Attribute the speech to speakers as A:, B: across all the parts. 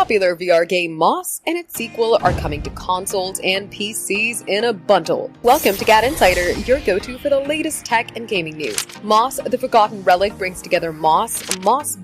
A: popular VR game Moss and its sequel are coming to consoles and PCs in a bundle. Welcome to GadInsider, your go-to for the latest tech and gaming news. Moss, the Forgotten Relic brings together Moss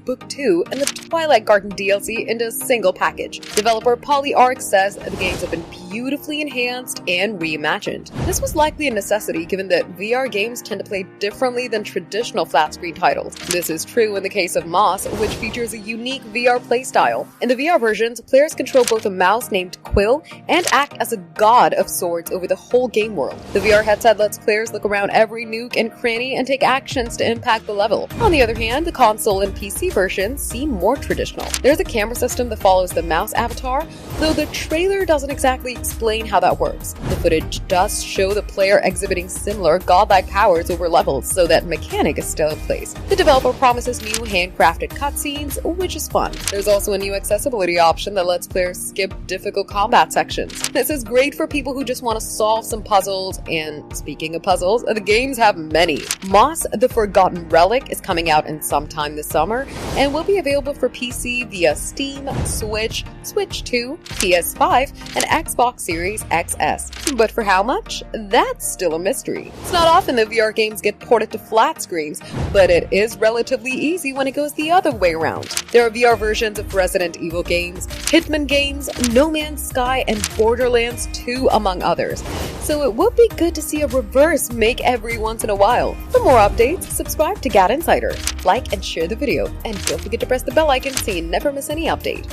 A: Book 2, and the Twilight Garden DLC into a single package. Developer PolyArc says the games have been beautifully enhanced and reimagined. This was likely a necessity given that VR games tend to play differently than traditional flat-screen titles. This is true in the case of Moss, which features a unique VR playstyle. In the VR versions, players control both a mouse named Quill and act as a god of swords over the whole game world. The VR headset lets players look around every nook and cranny and take actions to impact the level. On the other hand, the console and PC versions seem more traditional. There's a camera system that follows the mouse avatar, though the trailer doesn't exactly explain how that works. The footage does show the player exhibiting similar godlike powers over levels, so that mechanic is still in place. The developer promises new handcrafted cutscenes, which is fun. There's also a new accessibility option that lets players skip difficult combat sections. This is great for people who just want to solve some puzzles, and speaking of puzzles, the games have many. Moss, the Forgotten Relic is coming out in sometime this summer, and will be available for PC via Steam, Switch, Switch 2, PS5, and Xbox Series XS. But for how much? That's still a mystery. It's not often that VR games get ported to flat screens, but it is relatively easy when it goes the other way around. There are VR versions of Resident Evil games, Hitman games, No Man's Sky, and Borderlands 2, among others. So it would be good to see a reverse make every once in a while. For more updates, subscribe to GadInsider, like and share the video, and don't forget to press the bell icon so you never miss any update.